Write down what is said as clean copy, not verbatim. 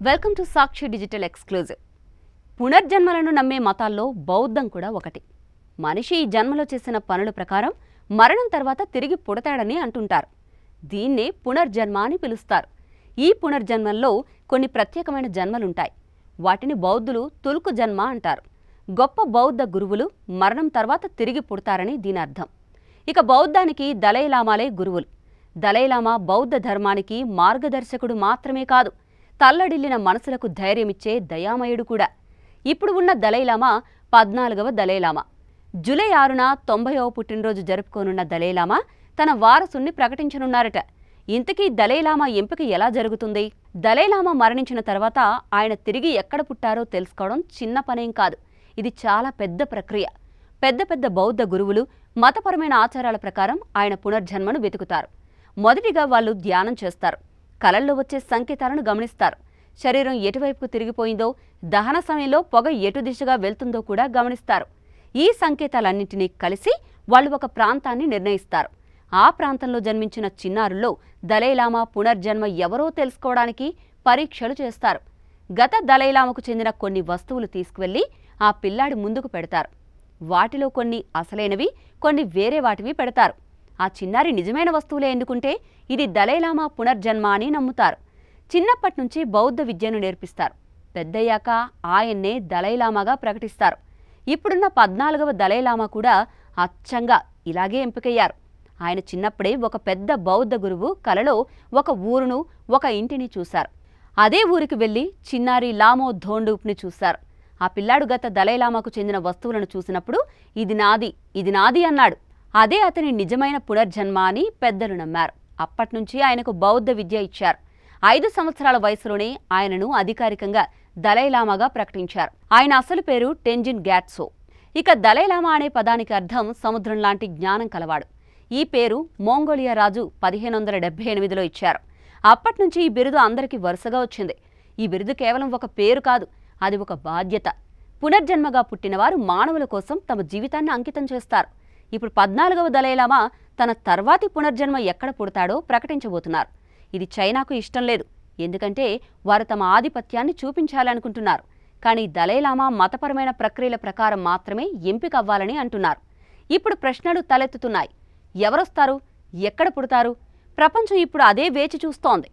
Welcome to Sakshi digital exclusive. పునర్జన్మలను నమ్మే మతాల్లో బౌద్ధం కూడా ఒకటి. మనిషి ఈ జన్మలో చేసిన పనుల ప్రకారం మరణం తర్వాత తిరిగి పుడతాడని అంటుంటారు. దీన్నే పునర్జన్మ అని పిలుస్తారు. ఈ పునర్జన్మల్లో కొన్ని ప్రత్యేకమైన జన్మలుంటాయి. వాటిని బౌద్ధులు తుల్కు జన్మ అంటారు. గొప్ప బౌద్ధ గురువులు మరణం తర్వాత తిరిగి పుడతారని దీని అర్థం. ఇక బౌద్ధానికి దలైలామాలే గురువులు. దలైలామా బౌద్ధ ధర్మానికి మార్గదర్శకుడు మాత్రమే కాదు, తల్లడిల్లిన మనసులకు ధైర్యమిచ్చే దయామయుడు కూడా. ఇప్పుడు ఉన్న దలైలామా 14వ దలైలామా. జూలై 6న 90వ పుట్టినరోజు జరుపుకోనున్న దలైలామా తన వారసుని ప్రకటించనున్నారట. ఇంతకీ దలైలామా ఎంపిక ఎలా జరుగుతుంది? దలైలామా మరణించిన తర్వాత ఆయన తిరిగి ఎక్కడ పుట్టారో తెలుసుకోవడం చిన్న పనేం కాదు. ఇది చాలా పెద్ద ప్రక్రియ. పెద్ద బౌద్ధ గురువులు మతపరమైన ఆచారాల ప్రకారం ఆయన పునర్జన్మను వెతుకుతారు. మొదటిగా వాళ్ళు ధ్యానం చేస్తారు. కలల్లో వచ్చే సంకేతాలను గమనిస్తారు. శరీరం ఎటువైపుకు తిరిగిపోయిందో, దహన సమయంలో పొగ ఎటు దిశగా వెళ్తుందో కూడా గమనిస్తారు. ఈ సంకేతాలన్నింటినీ కలిసి వాళ్ళు ఒక ప్రాంతాన్ని నిర్ణయిస్తారు. ఆ ప్రాంతంలో జన్మించిన చిన్నారుల్లో దలైలామా పునర్జన్మ ఎవరో తెలుసుకోవడానికి పరీక్షలు చేస్తారు. గత దలైలామాకు చెందిన కొన్ని వస్తువులు తీసుకువెళ్లి ఆ పిల్లాడి ముందుకు పెడతారు. వాటిలో కొన్ని అసలైనవి, కొన్ని వేరే వాటివి పెడతారు. ఆ చిన్నారి నిజమైన వస్తువులే ఎన్నుకుంటే ఇది దలైలామా పునర్జన్మ అని నమ్ముతారు. చిన్నప్పటి నుంచి బౌద్ధ విద్యను నేర్పిస్తారు. పెద్దయ్యాక ఆయన్నే దలైలామాగా ప్రకటిస్తారు. ఇప్పుడున్న 14వ దలైలామా కూడా అచ్చంగా ఇలాగే ఎంపికయ్యారు. ఆయన చిన్నప్పుడే ఒక పెద్ద బౌద్ధ గురువు కలలో ఒక ఊరును, ఒక ఇంటిని చూశారు. అదే ఊరికి వెళ్లి చిన్నారి లామో ధోండూప్ని చూశారు. ఆ పిల్లాడు గత దలైలామాకు చెందిన వస్తువులను చూసినప్పుడు ఇది నాది అన్నాడు. అదే అతని నిజమైన పునర్జన్మ అని పెద్దలు నమ్మారు. అప్పట్నుంచి ఆయనకు బౌద్ధ విద్య ఇచ్చారు. 5 సంవత్సరాల వయసులోనే ఆయనను అధికారికంగా దలైలామాగా ప్రకటించారు. ఆయన అసలు పేరు టెంజిన్ గ్యాట్సో. ఇక దలైలామా అనే పదానికి అర్థం సముద్రం లాంటి జ్ఞానం కలవాడు. ఈ పేరు మోంగోలియా రాజు 1578లో ఇచ్చారు. అప్పట్నుంచి ఈ బిరుదు అందరికీ వరుసగా వచ్చింది. ఈ బిరుదు కేవలం ఒక పేరు కాదు, అది ఒక బాధ్యత. పునర్జన్మగా పుట్టినవారు మానవుల కోసం తమ జీవితాన్ని అంకితం చేస్తారు. ఇప్పుడు 14వ దలైలామా తన తర్వాతి పునర్జన్మ ఎక్కడ పుడతాడో ప్రకటించబోతున్నారు. ఇది చైనాకు ఇష్టం లేదు. ఎందుకంటే వారు తమ ఆధిపత్యాన్ని చూపించాలనుకుంటున్నారు. కానీ దలైలామా మతపరమైన ప్రక్రియల ప్రకారం మాత్రమే ఎంపిక అవ్వాలని అంటున్నారు. ఇప్పుడు ప్రశ్నలు తలెత్తుతున్నాయి. ఎవరొస్తారు? ఎక్కడ పుడతారు? ప్రపంచం ఇప్పుడు అదే వేచి చూస్తోంది.